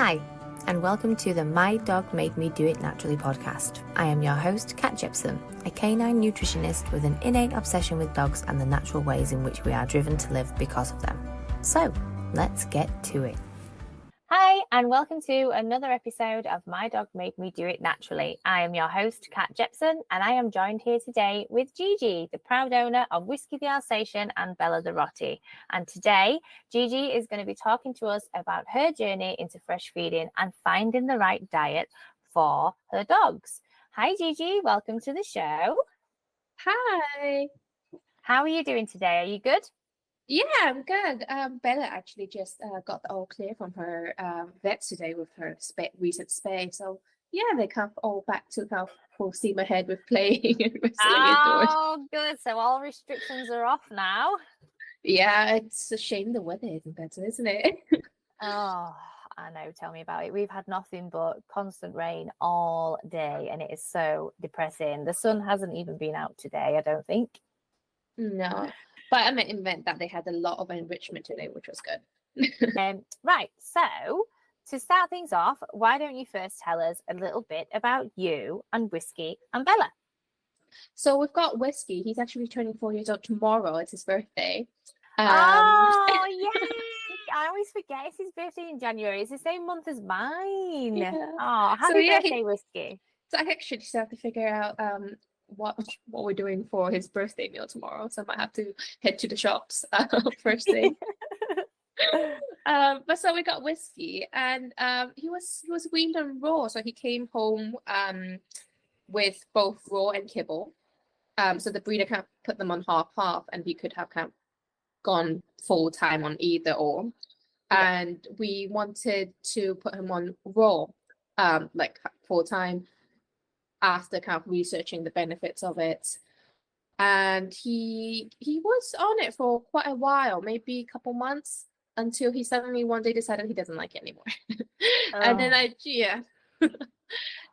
Hi, and welcome to the My Dog Made Me Do It Naturally podcast. I am your host, Kat Jepson, a canine nutritionist with an innate obsession with dogs and the natural ways in which we are driven to live because of them. So, let's get to it. Hi, and welcome to another episode of My Dog Made Me Do It Naturally. I am your host, Kat Jepson, and I am joined here today with Gigi, the proud owner of Whiskey the Alsatian and Bella the Rottie. And today, Gigi is going to be talking to us about her journey into fresh feeding and finding the right diet for her dogs. Hi, Gigi. Welcome to the show. Hi. How are you doing today? Are you good? Yeah, I'm good. Bella actually just got the all clear from her vet today with her recent spay. So yeah, they come all back to kind of full steam ahead with playing and whistling indoors. Oh, good. So all restrictions are off now. Yeah, it's a shame the weather isn't better, isn't it? Oh, I know. Tell me about it. We've had nothing but constant rain all day, and it is so depressing. The sun hasn't even been out today, I don't think. No, but I meant that they had a lot of enrichment today, which was good. Right. So to start things off, why don't you first tell us a little bit about you and Whiskey and Bella? So we've got Whiskey. He's actually turning 4 years old tomorrow. It's his birthday. Oh, yay! I always forget it's his birthday in January. It's the same month as mine. Yeah. Oh, happy birthday, Whiskey. So I actually just have to figure out what we're doing for his birthday meal tomorrow. So I might have to head to the shops first thing. But so we got Whiskey, and he was weaned on raw, so he came home with both raw and kibble. So the breeder kind of put them on half, and he could have kind of gone full time on either or. Yeah. And we wanted to put him on raw, like full time, after kind of researching the benefits of it. And he was on it for quite a while, maybe a couple months, until he suddenly one day decided he doesn't like it anymore. And then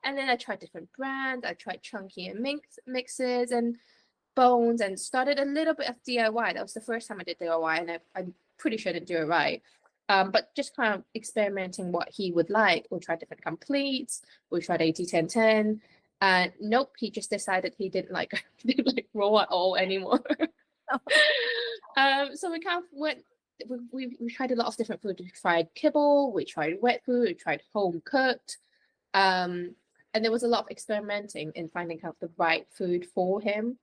and then I tried different brands. I tried chunky and mixes and bones, and started a little bit of DIY. That was the first time I did DIY, and I'm pretty sure I didn't do it right. But just kind of experimenting what he would like. We tried different completes. We tried 80-10-10. Nope, he just decided he didn't like raw at all anymore. So we kind of went. We tried a lot of different food. We tried kibble. We tried wet food. We tried home cooked. And there was a lot of experimenting in finding kind of the right food for him.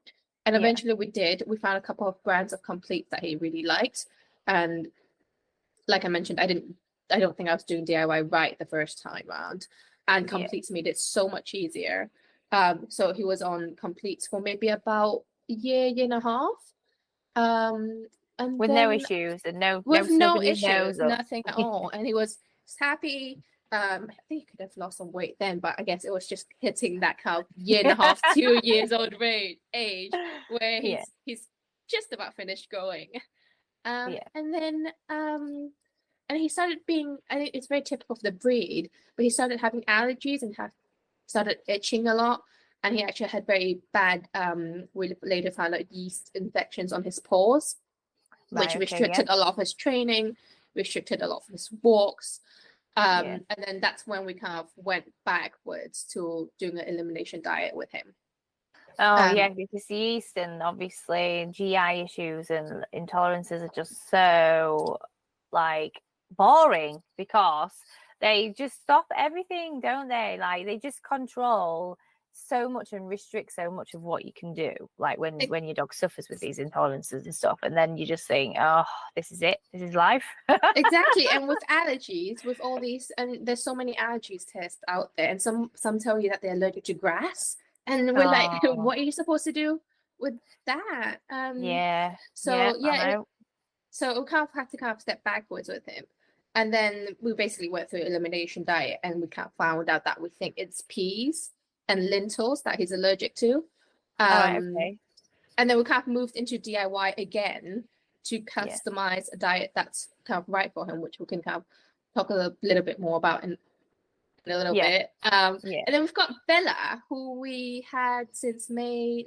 And eventually we did. We found a couple of brands of completes that he really liked. And like I mentioned, I don't think I was doing DIY right the first time around. And completes made it so much easier. So he was on completes for maybe about a year and a half. And with then, no issues and no issues, nothing at all. And he was happy. I think he could have lost some weight then, but I guess it was just hitting that kind of 1.5 2 years old age where he's just about finished growing. And then and he started being, I think it's very typical of the breed, but he started having allergies and started itching a lot. And he actually had very bad, we later found out, yeast infections on his paws, which restricted a lot of his training, restricted a lot of his walks. And then that's when we kind of went backwards to doing an elimination diet with him. Because yeast and obviously GI issues and intolerances are just so like boring because they just stop everything, don't they? Like they just control so much and restrict so much of what you can do, like when your dog suffers with these intolerances and stuff, and then you just think, oh, this is it, this is life. Exactly. And with allergies, with all these, and there's so many allergies tests out there, and some tell you that they're allergic to grass, and we're like, what are you supposed to do with that? So we kind of had to kind of step backwards with him. And then we basically went through elimination diet, and we kind of found out that we think it's peas and lentils that he's allergic to. And then we kind of moved into DIY again to customize a diet that's kind of right for him, which we can kind of talk a little bit more about in a little bit. And then we've got Bella, who we had since May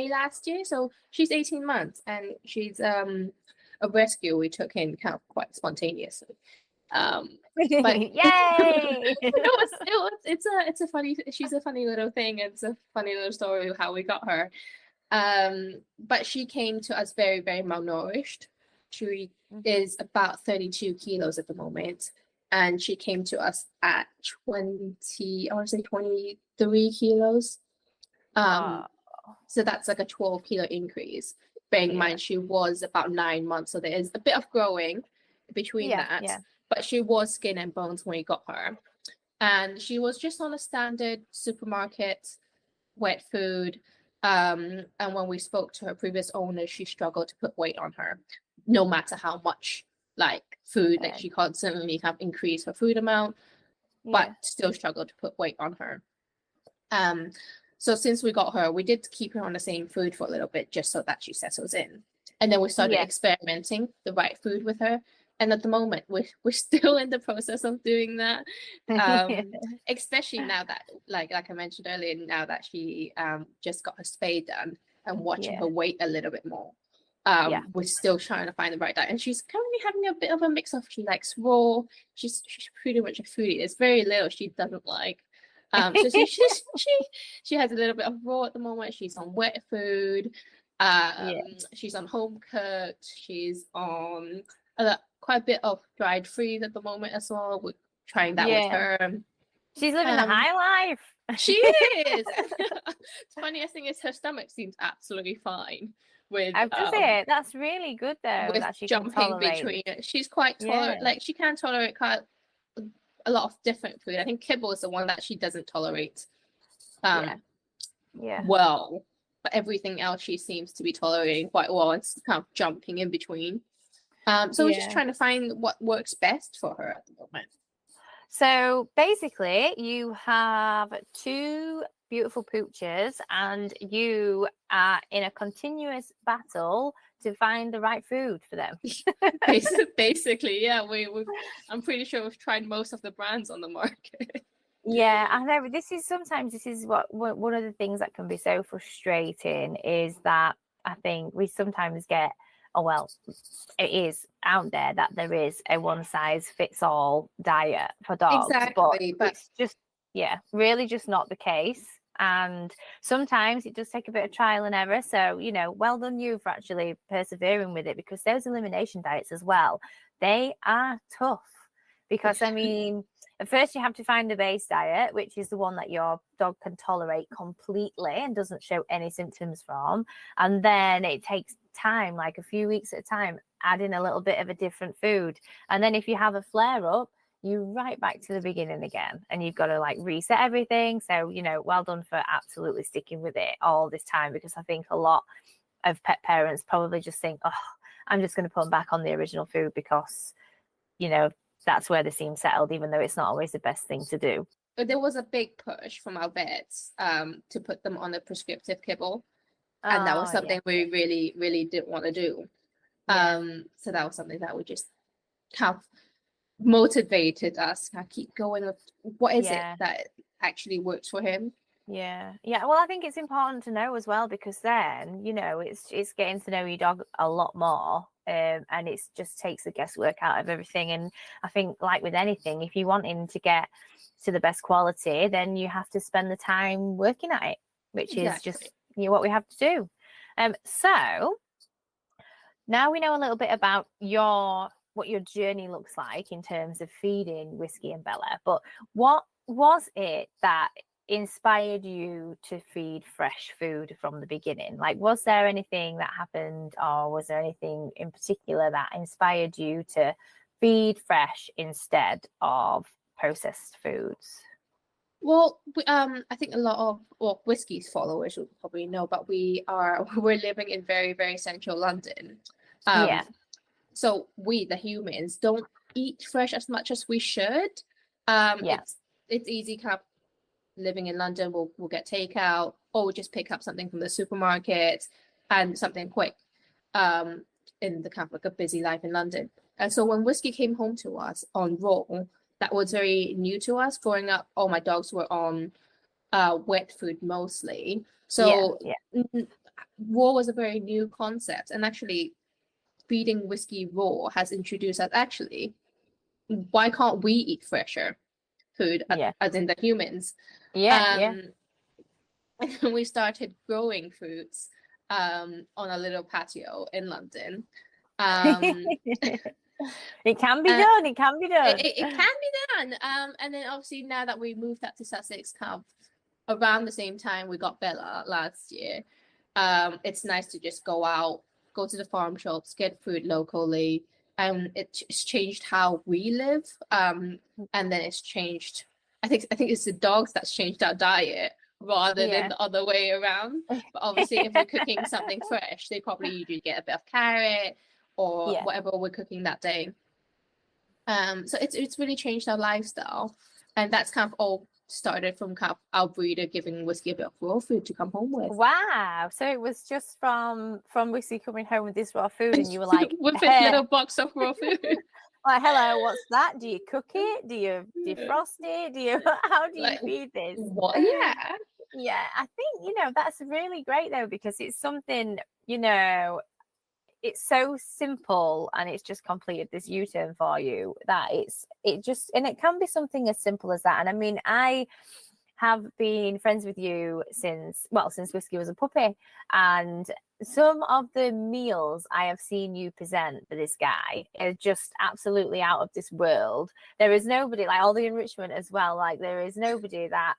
last year. So she's 18 months, and she's a rescue we took in kind of quite spontaneously. But Yay! it's a funny, she's a funny little thing. It's a funny little story of how we got her. But she came to us very, very malnourished. She is about 32 kilos at the moment. And she came to us at 20, I want to say 23 kilos. So that's like a 12 kilo increase. Bearing in mind, she was about 9 months. So there is a bit of growing between that. Yeah. But she was skin and bones when we got her. And she was just on a standard supermarket, wet food. And when we spoke to her previous owner, she struggled to put weight on her, no matter how much like food, like she constantly kind of increased her food amount, but still struggled to put weight on her. So since we got her, we did keep her on the same food for a little bit just so that she settles in. And then we started experimenting the right food with her. And at the moment, we're still in the process of doing that. Especially now that, like I mentioned earlier, now that she just got her spay done and watching her weight a little bit more. We're still trying to find the right diet. And she's currently having a bit of a mix of, she likes raw. She's pretty much a foodie. There's very little she doesn't like. So she has a little bit of raw at the moment. She's on wet food. She's on home cooked. She's on quite a bit of dried freeze at the moment as well. We're trying that with her. She's living the high life. She is. The funniest thing is her stomach seems absolutely fine. With I have to say, that's really good though. With that she jumping between it. She's quite tolerant. Like she can tolerate quite a lot of different food. I think kibble is the one that she doesn't tolerate well, but everything else she seems to be tolerating quite well. It's kind of jumping in between. So we're just trying to find what works best for her at the moment. So basically, you have 2 beautiful pooches, and you are in a continuous battle to find the right food for them. Basically, yeah. I'm pretty sure we've tried most of the brands on the market. Yeah, I know. This is what one of the things that can be so frustrating is that I think we sometimes get, it is out there that there is a one-size-fits-all diet for dogs. Exactly, but it's just, really just not the case. And sometimes it does take a bit of trial and error. So, well done you for actually persevering with it, because those elimination diets as well, they are tough. Because, I mean, at first you have to find the base diet, which is the one that your dog can tolerate completely and doesn't show any symptoms from. And then it takes time, like a few weeks at a time, adding a little bit of a different food. And then if you have a flare up, you're right back to the beginning again, and you've got to like reset everything. So, well done for absolutely sticking with it all this time, because I think a lot of pet parents probably just think, I'm just going to put them back on the original food because, that's where they seem settled, even though it's not always the best thing to do. But there was a big push from our vets to put them on a prescriptive kibble. And that was something we really, really didn't want to do. So that was something that we just kind of motivated us to keep going with what is it that actually works for him. Well, I think it's important to know as well, because then it's getting to know your dog a lot more, and it just takes the guesswork out of everything. And I think, like with anything, if you want him to get to the best quality, then you have to spend the time working at it, which is just what we have to do. So now we know a little bit about what your journey looks like in terms of feeding Whiskey and Bella, but what was it that inspired you to feed fresh food from the beginning? Like, was there anything that happened, or was there anything in particular that inspired you to feed fresh instead of processed foods? Well, I think a lot of Whiskey's followers will probably know, but we're living in very, very central London. So we, the humans, don't eat fresh as much as we should. It's easy kind of living in London. We'll get takeout, or we'll just pick up something from the supermarket and something quick in the kind of like a busy life in London. And so when Whiskey came home to us on raw, that was very new to us. Growing up, all my dogs were on wet food mostly. So raw was a very new concept. And actually, feeding Whiskey raw has introduced us. Actually, why can't we eat fresher food, as in the humans? And we started growing fruits on a little patio in London. It can be done. It can be done. It can be done. And then obviously now that we moved up to Sussex, kind of around the same time we got Bella last year, it's nice to just go out, go to the farm shops, get food locally. And it's changed how we live. And then it's changed. I think it's the dogs that's changed our diet rather than the other way around. But obviously, if we're cooking something fresh, they probably usually get a bit of carrot or whatever we're cooking that day. So it's really changed our lifestyle, and that's kind of all started from kind of our breeder giving Whiskey a bit of raw food to come home with. Wow! So it was just from Whiskey coming home with this raw food, and you were like, with this little box of raw food. Like, hello, what's that? Do you cook it? Do you defrost it? How do you feed this? What? Yeah, I think, that's really great though, because it's something, it's so simple, and it's just completed this U-turn for you that and it can be something as simple as that. And I mean, I have been friends with you since Whiskey was a puppy, and some of the meals I have seen you present for this guy are just absolutely out of this world. There is nobody, like all the enrichment as well, like there is nobody that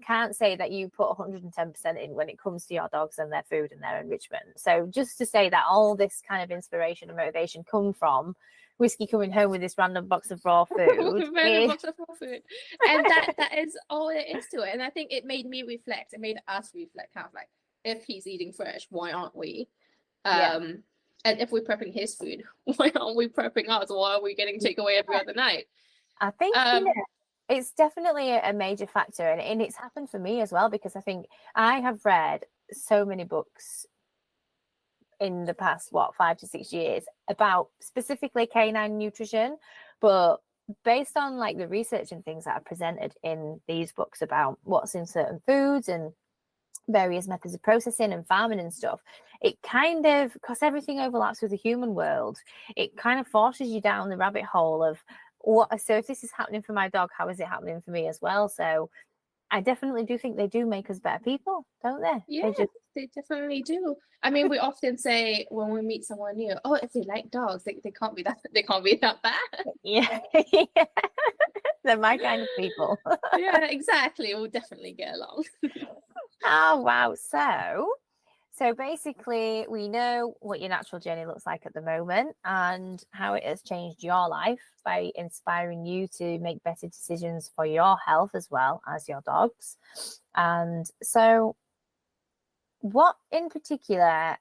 can't say that you put 110% in when it comes to your dogs and their food and their enrichment. So just to say that all this kind of inspiration and motivation come from Whiskey coming home with this random box of raw food. Box of raw food. And that is all it is to it. And I think it made me reflect. It made us reflect, kind of like, if he's eating fresh, why aren't we? And if we're prepping his food, why aren't we prepping ours? Why are we getting takeaway every other night? I think it's definitely a major factor, and it's happened for me as well, because I think I have read so many books in the past 5 to 6 years about specifically canine nutrition, but based on like the research and things that are presented in these books about what's in certain foods and various methods of processing and farming and stuff, it kind of, because everything overlaps with the human world, it kind of forces you down the rabbit hole of so if this is happening for my dog, how is it happening for me as well? So I definitely do think they do make us better people, don't they? Yeah, they definitely do. I mean, we often say when we meet someone new, oh, if they like dogs, they can't be that bad. Yeah. They're my kind of people. Yeah, exactly. We'll definitely get along. Oh, wow. So basically, we know what your natural journey looks like at the moment and how it has changed your life by inspiring you to make better decisions for your health as well as your dogs. And so what in particular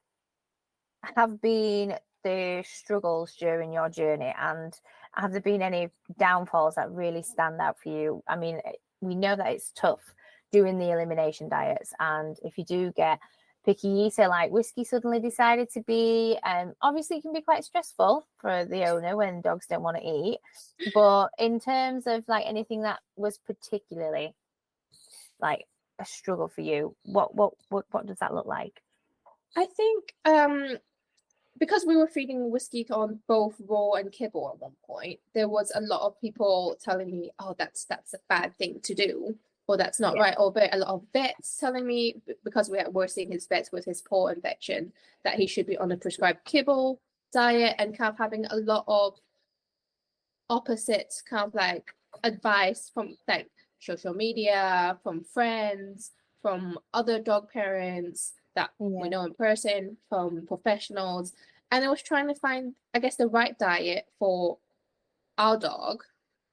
have been the struggles during your journey, and have there been any downfalls that really stand out for you? I mean, we know that it's tough doing the elimination diets, and if you do get picky eater like Whiskey suddenly decided to be, obviously it can be quite stressful for the owner when dogs don't want to eat, but in terms of like anything that was particularly like a struggle for you, what does that look like? I think because we were feeding Whiskey on both raw and kibble at one point, there was a lot of people telling me, oh, that's a bad thing to do, or that's not right. Or a lot of vets telling me, because we're seeing his vets with his paw infection, that he should be on a prescribed kibble diet, and kind of having a lot of opposite kind of like advice from like social media, from friends, from other dog parents that we know in person, from professionals. And I was trying to find, I guess, the right diet for our dog,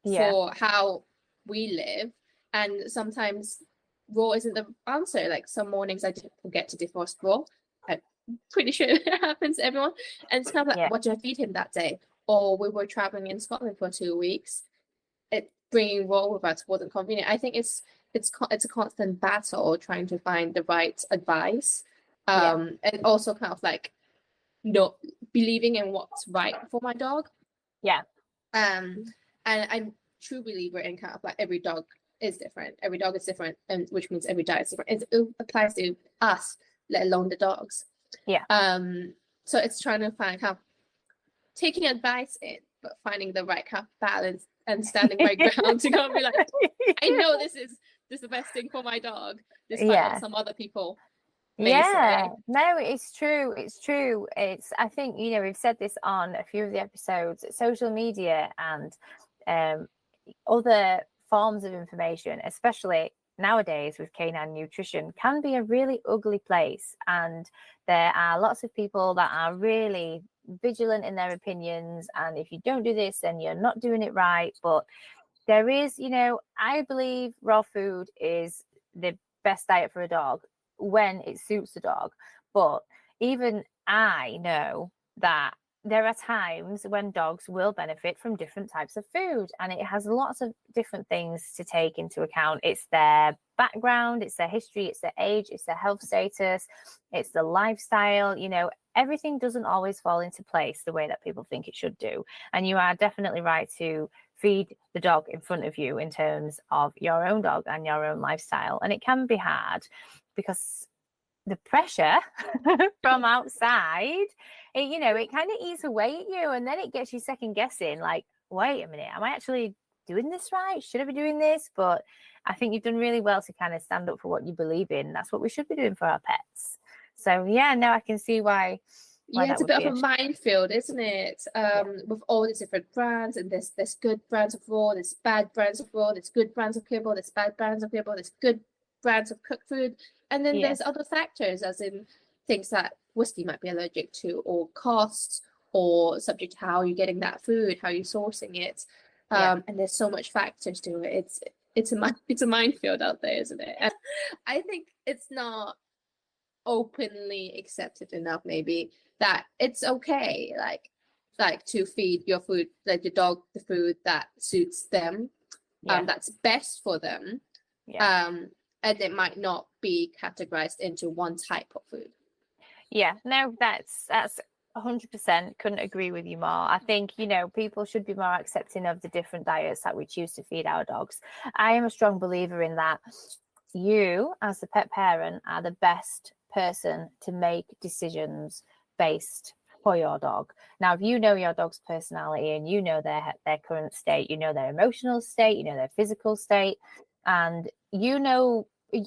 for how we live. And sometimes raw isn't the answer. Like some mornings I forget to defrost raw. I'm pretty sure it happens to everyone. And it's kind of like, what do I feed him that day? Or we were traveling in Scotland for 2 weeks. Bringing raw with us wasn't convenient. I think it's a constant battle trying to find the right advice, and also kind of like not believing in what's right for my dog. And I'm true believer in kind of like every dog is different, and which means every diet is different. It applies to us, let alone the dogs. So it's trying to find kind of taking advice in but finding the right kind of balance and standing my ground to go and be like, I know this is the best thing for my dog, despite what some other people may say. No, it's true. It's true. I think, we've said this on a few of the episodes. Social media and other forms of information, especially nowadays with canine nutrition, can be a really ugly place. And there are lots of people that are really vigilant in their opinions. And if you don't do this, then you're not doing it right. But there is, I believe raw food is the best diet for a dog when it suits the dog. But even I know that there are times when dogs will benefit from different types of food, and it has lots of different things to take into account. It's their background, it's their history, it's their age, it's their health status, it's the lifestyle. Everything doesn't always fall into place the way that people think it should do. And you are definitely right to feed the dog in front of you in terms of your own dog and your own lifestyle. And it can be hard because the pressure from outside, it kind of eats away at you, and then it gets you second guessing, like, wait a minute, am I actually doing this right? Should I be doing this? But I think you've done really well to kind of stand up for what you believe in. That's what we should be doing for our pets. So I can see why it's a bit of a minefield, isn't it? With all these different brands, and there's good brands of raw, there's bad brands of raw, there's good brands of kibble, there's bad brands of kibble, there's good brands of cooked food, and then there's other factors, as in things that whiskey might be allergic to, or costs, or subject to how you're getting that food, how you're sourcing it, and there's so much factors to it. It's a minefield out there, isn't it? And I think it's not openly accepted enough, maybe, that it's okay, like to feed your food, like the dog, the food that suits them, that's best for them, and it might not be categorized into one type of food. No, that's 100%. Couldn't agree with you more. I think, people should be more accepting of the different diets that we choose to feed our dogs. I am a strong believer in that. You, as the pet parent, are the best person to make decisions based for your dog. Now, if you know your dog's personality and you know their current state, their emotional state, their physical state, and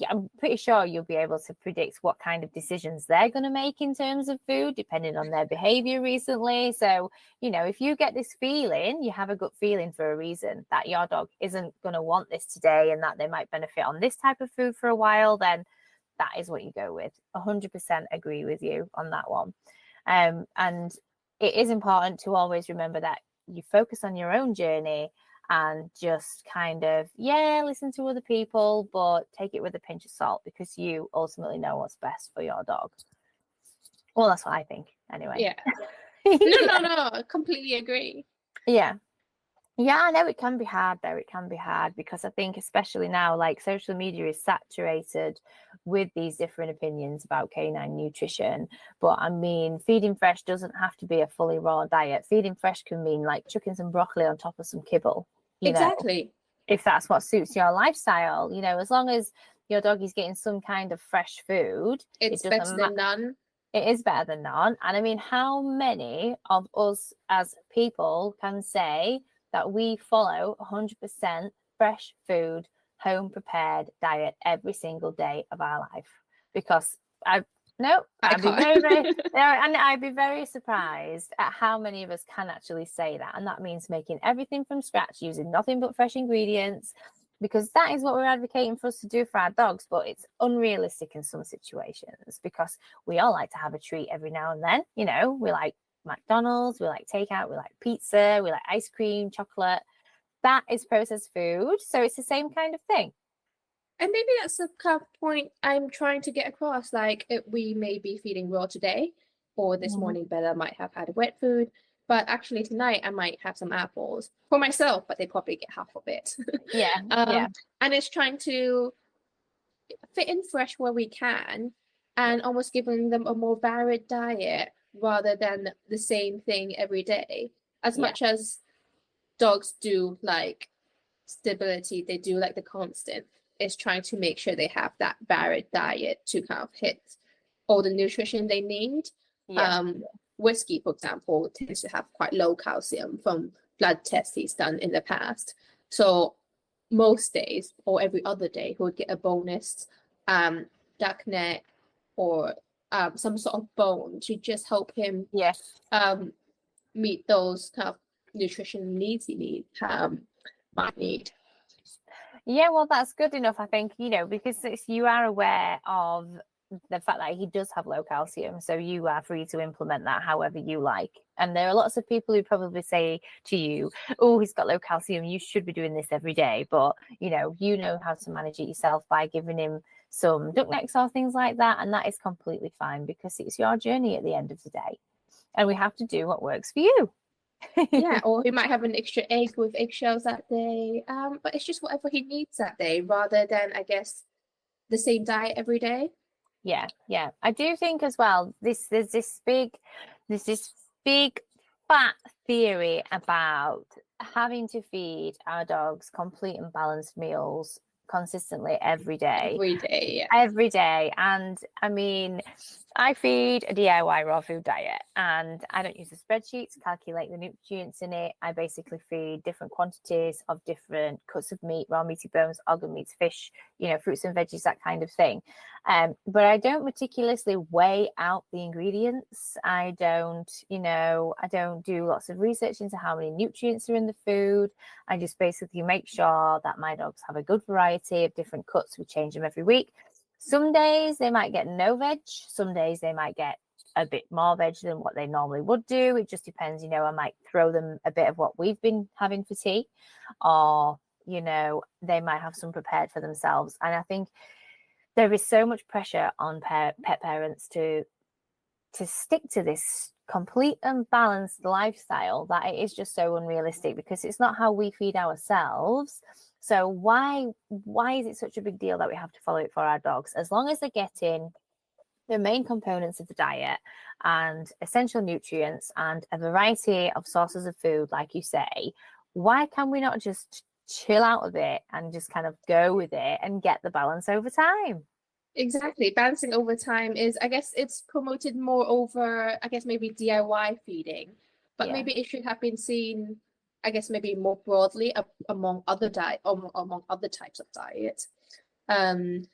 I'm pretty sure you'll be able to predict what kind of decisions they're going to make in terms of food, depending on their behavior recently. So, if you get this feeling, you have a gut feeling for a reason that your dog isn't going to want this today and that they might benefit on this type of food for a while, then that is what you go with. 100% agree with you on that one. And it is important to always remember that you focus on your own journey and just kind of, listen to other people, but take it with a pinch of salt, because you ultimately know what's best for your dog. Well, that's what I think anyway. No, I completely agree. I know it can be hard though. It can be hard because I think especially now, like, social media is saturated with these different opinions about canine nutrition. But I mean, feeding fresh doesn't have to be a fully raw diet. Feeding fresh can mean like chucking some broccoli on top of some kibble. Exactly. If that's what suits your lifestyle, as long as your dog is getting some kind of fresh food, it's better than none. It is better than none. And I mean, how many of us as people can say that we follow 100% fresh food, home prepared diet every single day of our life? Because I'd be very surprised at how many of us can actually say that. And that means making everything from scratch, using nothing but fresh ingredients, because that is what we're advocating for us to do for our dogs. But it's unrealistic in some situations, because we all like to have a treat every now and then. We like McDonald's, we like takeout, we like pizza, we like ice cream, chocolate. That is processed food. So it's the same kind of thing. And maybe that's the kind of point I'm trying to get across. Like, we may be feeding raw today, or this morning Bella might have had wet food, but actually tonight I might have some apples for myself, but they probably get half of it. And it's trying to fit in fresh where we can, and almost giving them a more varied diet rather than the same thing every day. As much as dogs do like stability, they do like the constant. Is trying to make sure they have that varied diet to kind of hit all the nutrition they need. Whiskey, for example, tends to have quite low calcium from blood tests he's done in the past. So most days or every other day he would get a bonus duck neck or some sort of bone to just help him meet those kind of nutrition needs he might need. Yeah, well, that's good enough, I think, because you are aware of the fact that he does have low calcium, so you are free to implement that however you like. And there are lots of people who probably say to you, oh, he's got low calcium, you should be doing this every day. But you know how to manage it yourself by giving him some duck necks or things like that, and that is completely fine because it's your journey at the end of the day, and we have to do what works for you. Yeah, or he might have an extra egg with eggshells that day, but it's just whatever he needs that day rather than, I guess, the same diet every day. Yeah, I do think as well, there's this big fat theory about having to feed our dogs complete and balanced meals consistently every day. Every day. And I mean, I feed a DIY raw food diet, and I don't use a spreadsheet to calculate the nutrients in it. I basically feed different quantities of different cuts of meat, raw meaty bones, organ meats, fish, fruits and veggies, that kind of thing. But I don't meticulously weigh out the ingredients. I don't do lots of research into how many nutrients are in the food. I just basically make sure that my dogs have a good variety of different cuts. We change them every week. Some days they might get no veg. Some days they might get a bit more veg than what they normally would do. It just depends. I might throw them a bit of what we've been having for tea, or, they might have some prepared for themselves. And I think there is so much pressure on pet parents to stick to this complete and balanced lifestyle that it is just so unrealistic, because it's not how we feed ourselves. So why is it such a big deal that we have to follow it for our dogs? As long as they're getting the main components of the diet and essential nutrients and a variety of sources of food, like you say, why can we not just chill out a bit and just kind of go with it and get the balance over time? Exactly. Balancing over time is, I guess, it's promoted more over, I guess, maybe DIY feeding, but maybe it should have been seen, I guess, maybe more broadly among other among other types of diets. And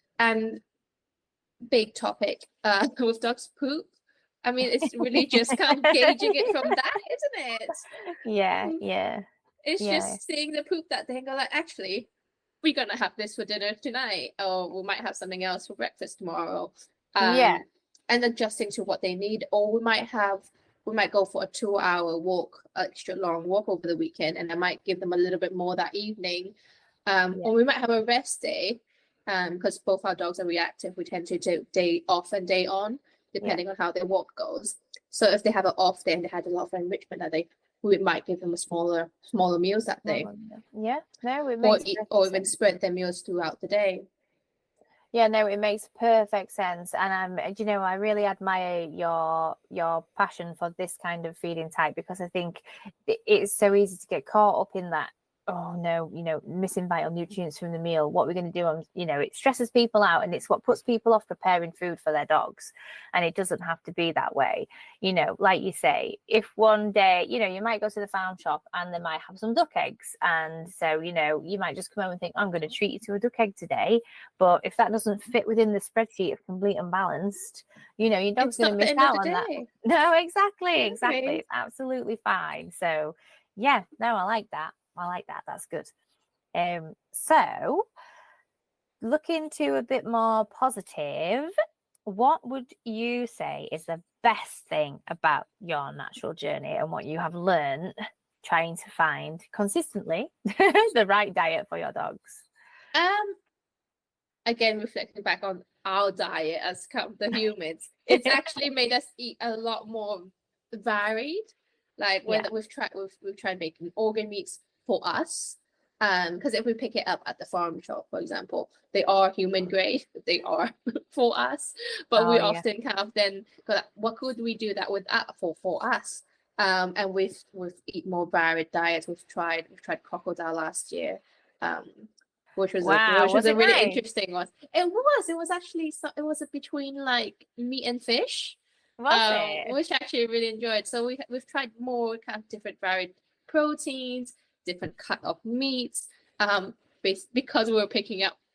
big topic with dogs poop. I mean, it's really just kind of gauging it from that, isn't it? Yeah. It's just seeing the poop that day and go like, actually, we're gonna have this for dinner tonight, or we might have something else for breakfast tomorrow. And adjusting to what they need, or we might go for a 2-hour walk, extra long walk over the weekend, and I might give them a little bit more that evening. Or we might have a rest day, because both our dogs are reactive. We tend to do day off and day on, depending on how their walk goes. So if they have an off day and they had a lot of enrichment that day, we might give them a smaller meals that day. Or even spread their meals throughout the day. Yeah, no, it makes perfect sense. And I really admire your passion for this kind of feeding type, because I think it's so easy to get caught up in that, oh no, missing vital nutrients from the meal. What we're going to do, it stresses people out, and it's what puts people off preparing food for their dogs. And it doesn't have to be that way. Like you say, if one day, you might go to the farm shop and they might have some duck eggs. And so, you might just come home and think, I'm going to treat you to a duck egg today. But if that doesn't fit within the spreadsheet of complete and balanced, your dog's going to miss out on that. No, exactly. It's absolutely fine. So yeah, no, I like that. That's good. So looking to a bit more positive, what would you say is the best thing about your natural journey and what you have learned trying to find consistently the right diet for your dogs? Again, reflecting back on our diet as the humans, it's actually made us eat a lot more varied. Like when we've tried making organ meats for us, because if we pick it up at the farm shop, for example, they are human grade, they are for us, but we often kind of then go like, what could we do that with for us? And we've eat more varied diets. We've tried crocodile last year, which was a really interesting one. It was actually it was between like meat and fish, which I actually really enjoyed. So we've tried more kind of different varied proteins, different cut of meats, because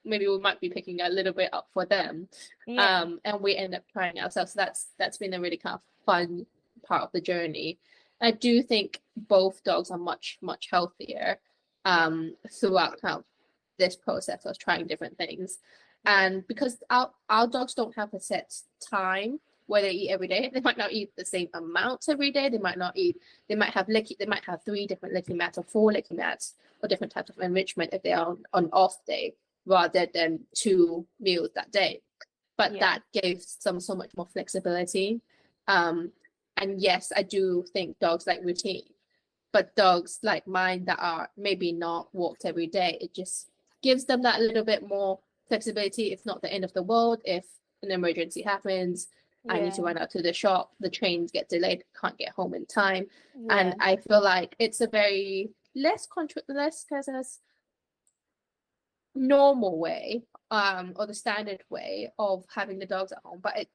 maybe we might be picking a little bit up for them. And we end up trying it ourselves. So that's been a really kind of fun part of the journey. I do think both dogs are much, much healthier throughout kind of this process of trying different things. And because our dogs don't have a set time where they eat every day, they might not eat the same amount every day. They might have 3 different licking mats or 4 licking mats or different types of enrichment if they are on off day, rather than 2 meals that day. But that gives them so much more flexibility. And yes, I do think dogs like routine, but dogs like mine that are maybe not walked every day, it just gives them that little bit more flexibility. It's not the end of the world if an emergency happens. I need to run out to the shop, the trains get delayed, can't get home in time. And I feel like it's a very less normal way, or the standard way of having the dogs at home. But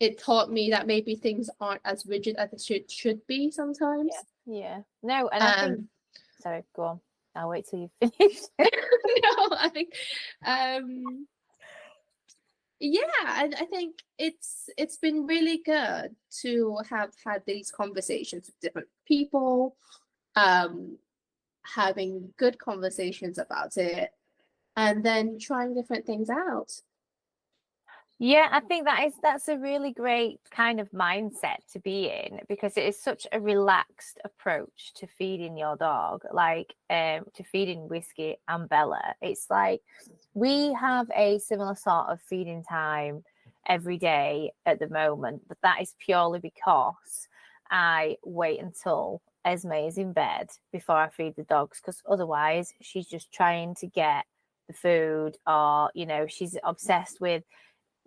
it taught me that maybe things aren't as rigid as it should be sometimes. No, and I think, sorry, go on. I'll wait till you finish. No, I think and I think it's been really good to have had these conversations with different people, having good conversations about it, and then trying different things out. Yeah, I think that's a really great kind of mindset to be in, because it is such a relaxed approach to feeding your dog, like to feeding Whiskey and Bella. It's like we have a similar sort of feeding time every day at the moment, but that is purely because I wait until Esme is in bed before I feed the dogs, because otherwise she's just trying to get the food, or she's obsessed with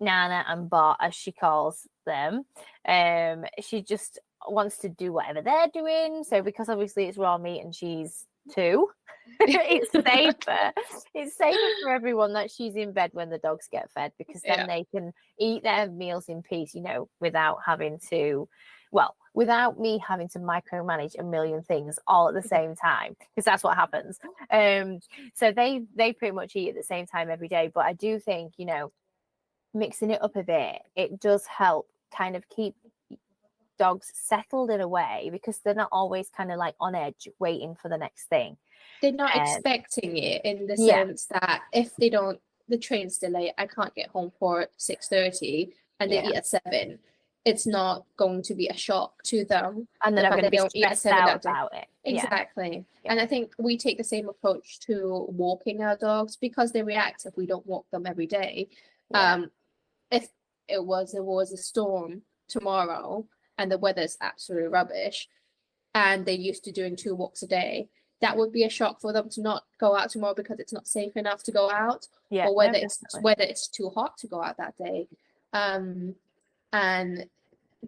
Nana and Bot, as she calls them. She just wants to do whatever they're doing. So because obviously it's raw meat and she's 2, it's safer for everyone that she's in bed when the dogs get fed, because then they can eat their meals in peace, without me having to micromanage a million things all at the same time, because that's what happens. So they pretty much eat at the same time every day. But I do think, mixing it up a bit, it does help kind of keep dogs settled in a way, because they're not always kind of like on edge waiting for the next thing. They're not expecting it, in the sense that if the train's delayed, I can't get home for 6:30 and they eat at 7, it's not going to be a shock to them, and they're not going to be stressed out about it. Exactly. And I think we take the same approach to walking our dogs, because they react if we don't walk them every day. If it was a storm tomorrow and the weather's absolutely rubbish and they're used to doing 2 walks a day, that would be a shock for them to not go out tomorrow because it's not safe enough to go out, or whether it's too hot to go out that day. And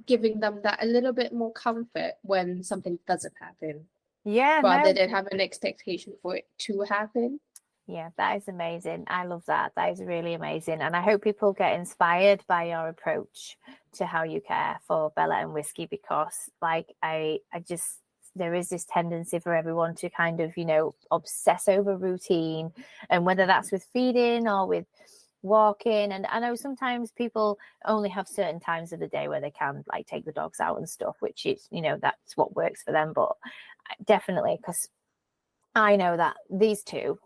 giving them that a little bit more comfort when something doesn't happen, rather than have an expectation for it to happen. Yeah, that is amazing. I love that. That is really amazing. And I hope people get inspired by your approach to how you care for Bella and Whiskey, because there is this tendency for everyone to kind of, obsess over routine, and whether that's with feeding or with walking. And I know sometimes people only have certain times of the day where they can like take the dogs out and stuff, which is, that's what works for them. But definitely, because I know that these two,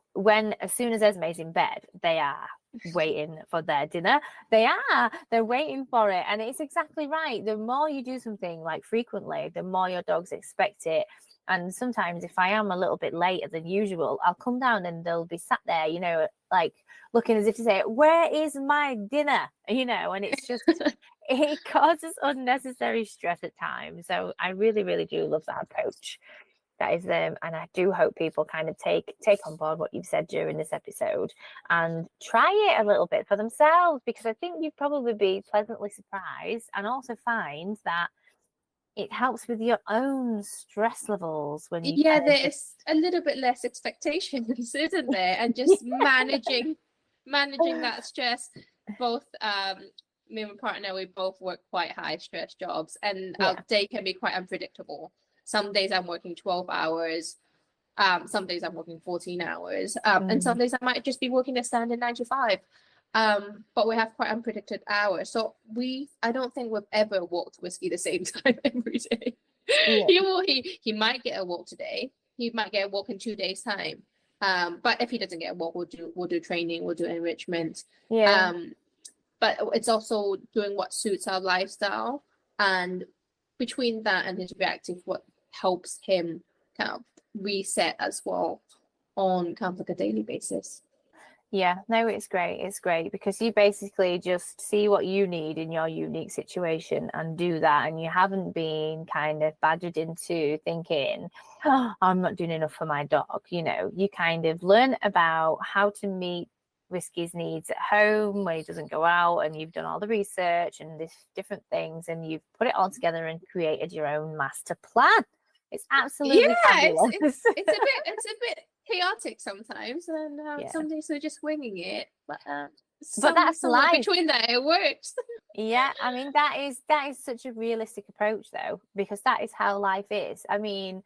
as soon as Esme's in bed, they are waiting for their dinner. They're waiting for it. And it's exactly right. The more you do something like frequently, the more your dogs expect it. And sometimes if I am a little bit later than usual, I'll come down and they'll be sat there, like looking as if to say, where is my dinner? And it's just, it causes unnecessary stress at times. So I really, really do love that approach. That is and I do hope people kind of take on board what you've said during this episode and try it a little bit for themselves, because I think you'd probably be pleasantly surprised and also find that it helps with your own stress levels when you there's a little bit less expectations, isn't there? And just managing that stress. Both me and my partner, we both work quite high stress jobs, and our day can be quite unpredictable. some days I'm working 12 hours. Some days I'm working 14 hours. And some days I might just be working a standard 9 to 5. But we have quite unpredicted hours. So I don't think we've ever walked Whiskey the same time every day. Yeah. He might get a walk today. He might get a walk in 2 days' time. But if he doesn't get a walk, we'll do training, we'll do enrichment. Yeah. But it's also doing what suits our lifestyle, and between that and his reactive, what helps him kind of reset as well on kind of like a daily basis. Yeah, no, it's great. It's great because you basically just see what you need in your unique situation and do that. And you haven't been kind of badgered into thinking, oh, I'm not doing enough for my dog. You know, you kind of learn about how to meet Whiskey's needs at home when he doesn't go out, and you've done all the research and this different things, and you've put it all together and created your own master plan. It's absolutely fabulous. It's a bit chaotic sometimes, and some days we're just winging it. But that's life. Between that, it works. Yeah, I mean that is such a realistic approach though, because that is how life is. I mean,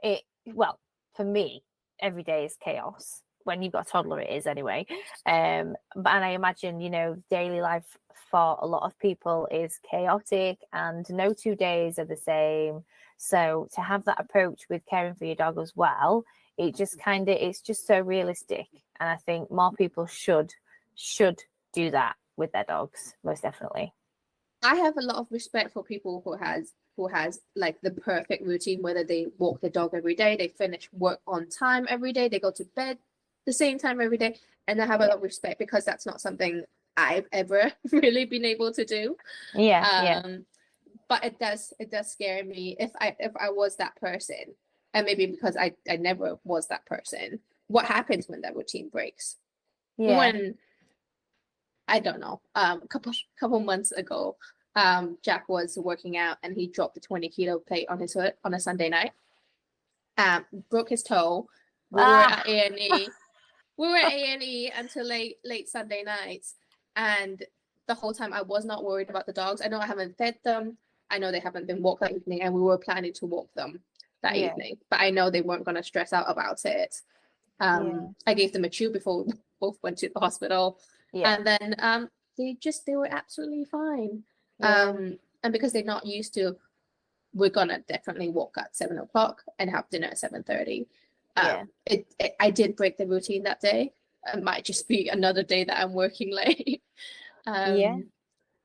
for me, every day is chaos. When you've got a toddler, it is anyway. But and I imagine, you know, daily life for a lot of people is chaotic, and no 2 days are the same. So to have that approach with caring for your dog as well, it's just so realistic. And I think more people should do that with their dogs, most definitely. I have a lot of respect for people who has like the perfect routine, whether they walk the dog every day, they finish work on time every day, they go to bed the same time every day. And I have a lot of respect, because that's not something I've ever really been able to do. But it does scare me if I was that person, and maybe because I never was that person. What happens when that routine breaks? When, I don't know, a couple months ago, Jack was working out and he dropped the 20-kilo plate on his foot on a Sunday night. Broke his toe. We were at A&E. We were at A&E until late Sunday nights, and the whole time I was not worried about the dogs. I know I haven't fed them. I know they haven't been walked that evening, and we were planning to walk them that evening, but I know they weren't going to stress out about it. I gave them a chew before we both went to the hospital, and then they were absolutely fine. And because they're not used to, we're gonna definitely walk at 7 o'clock and have dinner at 7:30. I did break the routine that day. It might just be another day that I'm working late.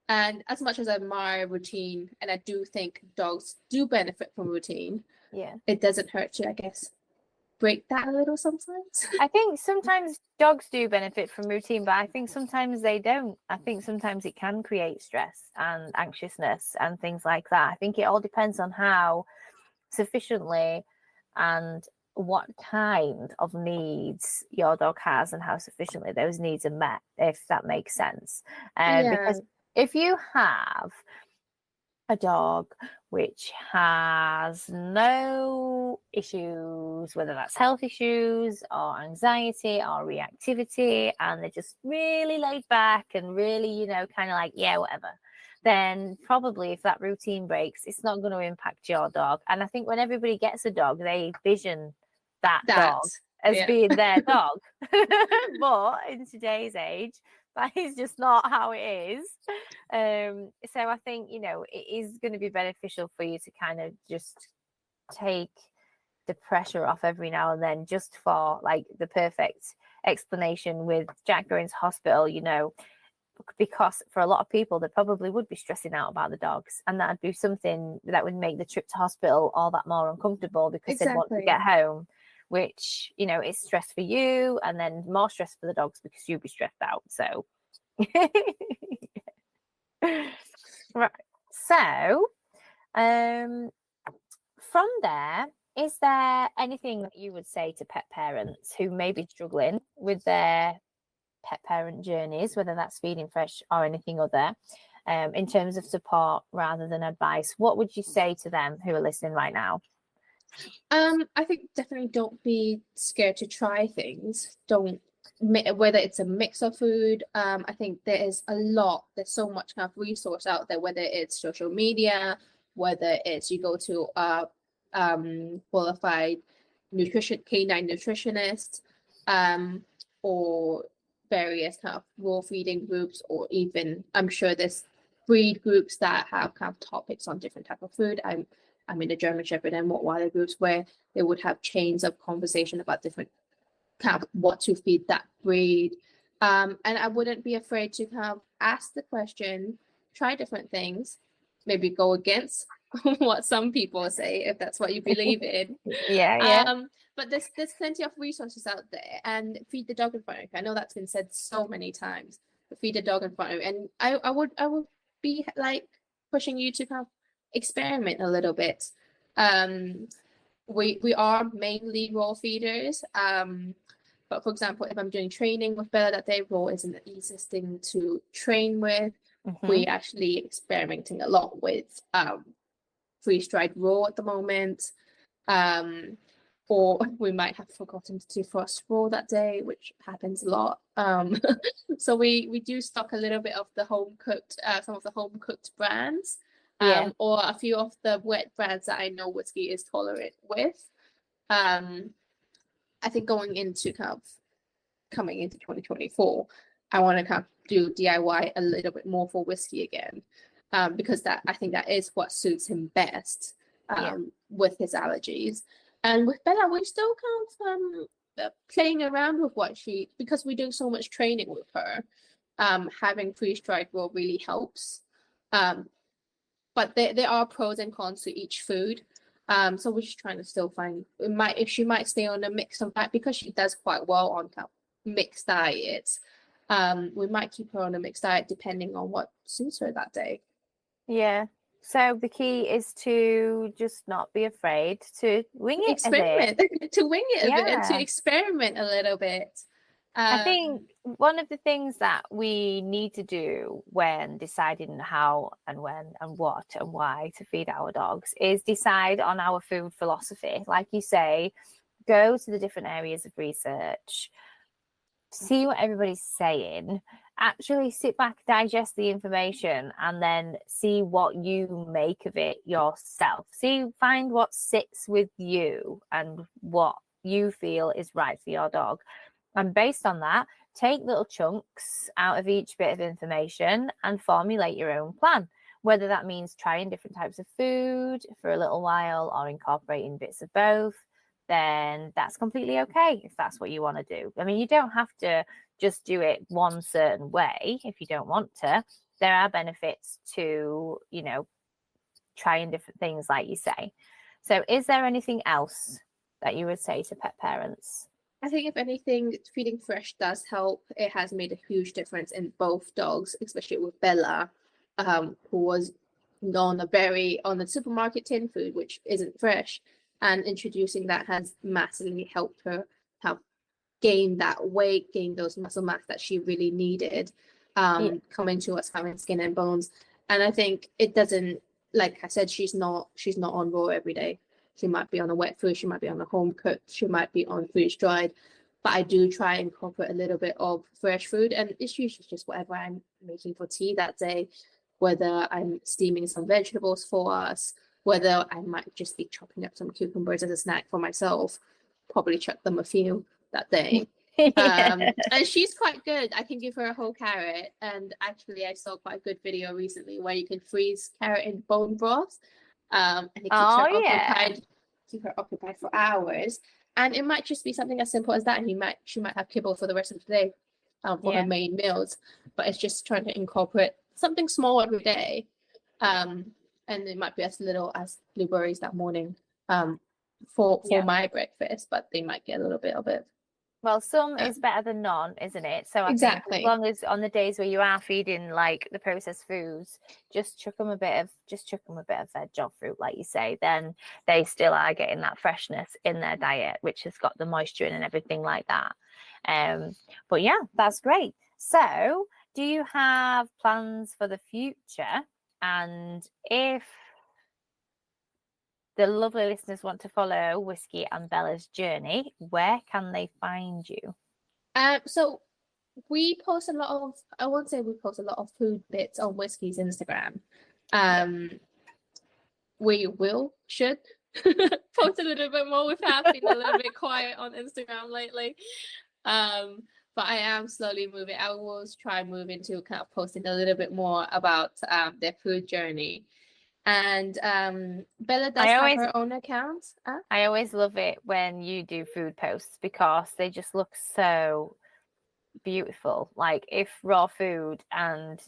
And as much as I admire routine, and I do think dogs do benefit from routine, it doesn't hurt to, I guess, break that a little sometimes. I think sometimes dogs do benefit from routine, but I think sometimes they don't. I think sometimes it can create stress and anxiousness and things like that. I think it all depends on how sufficiently and what kind of needs your dog has and how sufficiently those needs are met, if that makes sense. Because if you have a dog which has no issues, whether that's health issues or anxiety or reactivity, and they're just really laid back and really, you know, kind of like, yeah, whatever, then probably if that routine breaks, it's not going to impact your dog. And I think when everybody gets a dog, they vision that dog as being their dog. But in today's age, that is just not how it is. So I think, you know, it is going to be beneficial for you to kind of just take the pressure off every now and then, just for like the perfect explanation with Jack going to hospital, you know, because for a lot of people, they probably would be stressing out about the dogs, and that'd be something that would make the trip to hospital all that more uncomfortable, because they'd want to get home, which, you know, is stress for you, and then more stress for the dogs because you'd be stressed out. So right. So from there, is there anything that you would say to pet parents who may be struggling with their pet parent journeys, whether that's feeding fresh or anything other, in terms of support rather than advice? What would you say to them who are listening right now? I think definitely don't be scared to try things. Don't, whether it's a mix of food. I think there's so much kind of resource out there, whether it's social media, whether it's you go to qualified canine nutritionists, or various kind of raw feeding groups, or even I'm sure there's breed groups that have kind of topics on different type of food. I'm in the German Shepherd and Rottweiler groups where they would have chains of conversation about different kind of what to feed that breed. And I wouldn't be afraid to kind of ask the question, try different things, maybe go against what some people say if that's what you believe in. Yeah. But there's plenty of resources out there, and feed the dog in front of you. I know that's been said so many times, but feed the dog in front of you. And I would be like pushing you to kind of experiment a little bit. We are mainly raw feeders. But for example, if I'm doing training with Bella that day, raw isn't the easiest thing to train with. We're actually experimenting a lot with freeze-dried raw at the moment. Or we might have forgotten to defrost raw that day, which happens a lot. So we do stock a little bit of the home cooked, some of the home cooked brands, or a few of the wet brands that I know Whiskey is tolerant with. I think coming into 2024, I want to kind of do DIY a little bit more for Whiskey again, because I think that is what suits him best with his allergies. And with Bella, we're still kind of playing around with because we're doing so much training with her. Having freeze-dried raw really helps. But there are pros and cons to each food. So we're just trying to still find, if she might stay on a mix of that, because she does quite well on kind of mixed diets. We might keep her on a mixed diet depending on what suits her that day. Yeah. So the key is to just not be afraid to wing it experiment, a bit. to wing it a bit, and to experiment a little bit. I think one of the things that we need to do when deciding how and when and what and why to feed our dogs is decide on our food philosophy. Like you say, go to the different areas of research, see what everybody's saying, actually sit back, digest the information, and then see what you make of it yourself. Find what sits with you and what you feel is right for your dog. And based on that, take little chunks out of each bit of information and formulate your own plan. Whether that means trying different types of food for a little while or incorporating bits of both, then that's completely okay if that's what you want to do. I mean, you don't have to just do it one certain way if you don't want to. There are benefits to, trying different things, like you say. So is there anything else that you would say to pet parents? I think if anything, feeding fresh does help. It has made a huge difference in both dogs, especially with Bella, who was on the supermarket tin food, which isn't fresh, and introducing that has massively helped her have gained that weight, gain those muscle mass that she really needed, coming to us having skin and bones. And I think it doesn't, like I said, she's not on raw every day. She might be on a wet food, she might be on a home cooked, she might be on freeze dried. But I do try and incorporate a little bit of fresh food, and it's usually just whatever I'm making for tea that day, whether I'm steaming some vegetables for us, whether I might just be chopping up some cucumbers as a snack for myself, probably chuck them a few that day. And she's quite good. I can give her a whole carrot, and actually I saw quite a good video recently where you can freeze carrot in bone broth, and it keep her occupied for hours. And it might just be something as simple as that, and she might have kibble for the rest of the day for her main meals. But it's just trying to incorporate something small every day, and it might be as little as blueberries that morning for my breakfast, but they might get a little bit of it. Well, some is better than none, isn't it? So I think as long as on the days where you are feeding like the processed foods, just chuck them a bit of veg or fruit, like you say, then they still are getting that freshness in their diet, which has got the moisture in and everything like that. But yeah, that's great. So do you have plans for the future? And if the lovely listeners want to follow Whiskey and Bella's journey, where can they find you? So we post a lot of, I won't say we post a lot of food bits on Whiskey's Instagram. We should post a little bit more. We've been a little bit quiet on Instagram lately. But I am slowly moving. I will try moving to kind of posting a little bit more about their food journey. And Bella does have her own account. I always love it when you do food posts because they just look so beautiful. Like if raw food and,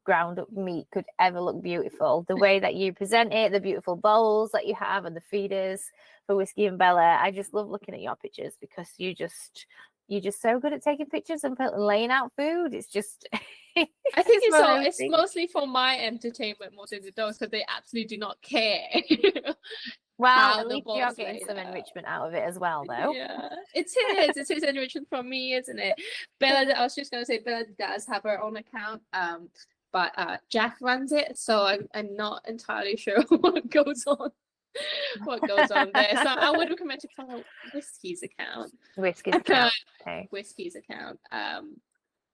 ground up meat could ever look beautiful, the way that you present it, the beautiful bowls that you have and the feeders for Whiskey and Bella, I just love looking at your pictures because you're just so good at taking pictures and laying out food. It's just I think it's mostly for my entertainment more than the dogs, because they absolutely do not care. Well, at least you're getting some enrichment out of it as well, though. Yeah, it is enrichment from me, isn't it? Bella, I was just going to say, Bella does have her own account, but Jack runs it, so I'm not entirely sure what goes on there. So I would recommend to follow Whiskey's account. Whiskey's account.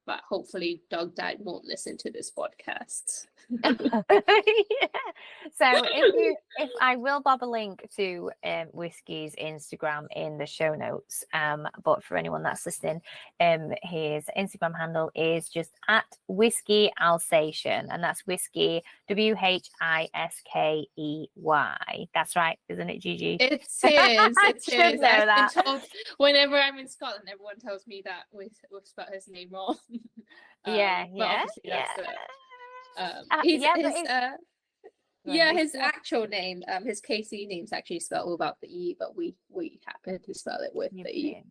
But hopefully Dog Dad won't listen to this podcast. Yeah. So if I will bob a link to Whiskey's Instagram in the show notes, but for anyone that's listening, his Instagram handle is just at Whiskey Alsatian, and that's Whiskey WHISKEY. That's right, isn't it, Gigi? It is. It is. I've been told whenever I'm in Scotland, everyone tells me that we've spelled his name wrong. His actual name, his KC name's actually spelled without the E, but we happen to spell it with the E.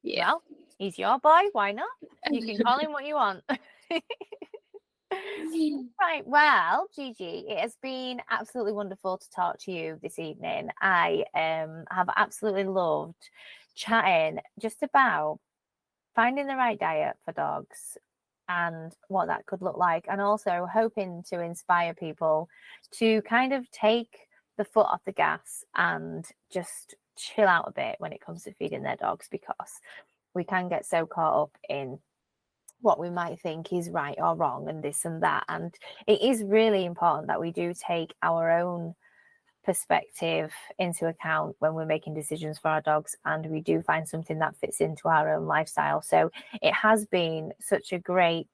Yeah. Well, he's your boy. Why not? You can call him what you want. Right. Well, Gigi, it has been absolutely wonderful to talk to you this evening. I have absolutely loved chatting just about finding the right diet for dogs and what that could look like, and also hoping to inspire people to kind of take the foot off the gas and just chill out a bit when it comes to feeding their dogs, because we can get so caught up in what we might think is right or wrong and this and that. And it is really important that we do take our own perspective into account when we're making decisions for our dogs, and we do find something that fits into our own lifestyle. So it has been such a great,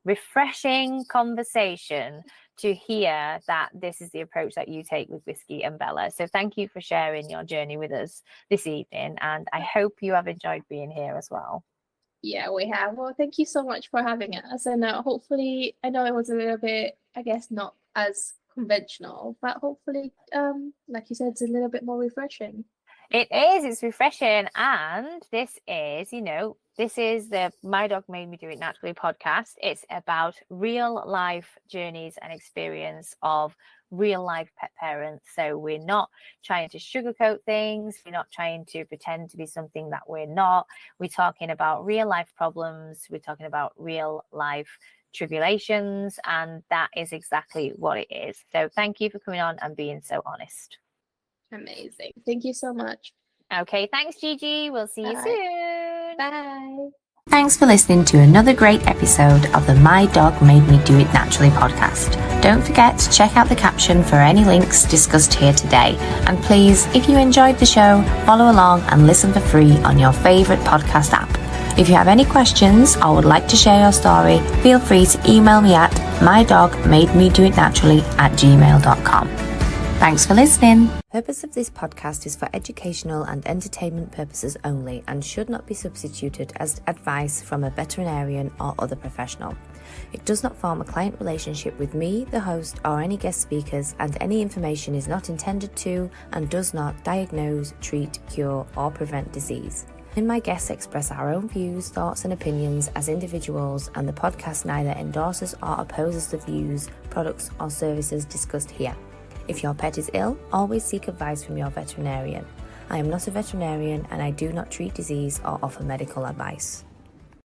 refreshing conversation to hear that this is the approach that you take with Whiskey and Bella. So thank you for sharing your journey with us this evening, and I hope you have enjoyed being here as well. Yeah, we have. Well, thank you so much for having us, and hopefully, I know it was a little bit, I guess, not as conventional, but hopefully, like you said, it's a little bit more refreshing. It's refreshing, and this is the My Dog Made Me Do It Naturally podcast. It's about real life journeys and experience of real life pet parents. So we're not trying to sugarcoat things, we're not trying to pretend to be something that we're not. We're talking about real life problems, we're talking about real life tribulations, and that is exactly what it is. So thank you for coming on and being so honest. Amazing. Thank you so much. Okay, thanks, Gigi. We'll see you soon. Bye. Thanks for listening to another great episode of the My Dog Made Me Do It Naturally podcast. Don't forget to check out the caption for any links discussed here today. And please, if you enjoyed the show, follow along and listen for free on your favourite podcast app. If you have any questions or would like to share your story, feel free to email me at mydogmademedoitnaturally@gmail.com. Thanks for listening. The purpose of this podcast is for educational and entertainment purposes only and should not be substituted as advice from a veterinarian or other professional. It does not form a client relationship with me, the host, or any guest speakers, and any information is not intended to and does not diagnose, treat, cure, or prevent disease. And my guests express our own views, thoughts, and opinions as individuals, and the podcast neither endorses or opposes the views, products, or services discussed here. If your pet is ill, always seek advice from your veterinarian. I am not a veterinarian and I do not treat disease or offer medical advice.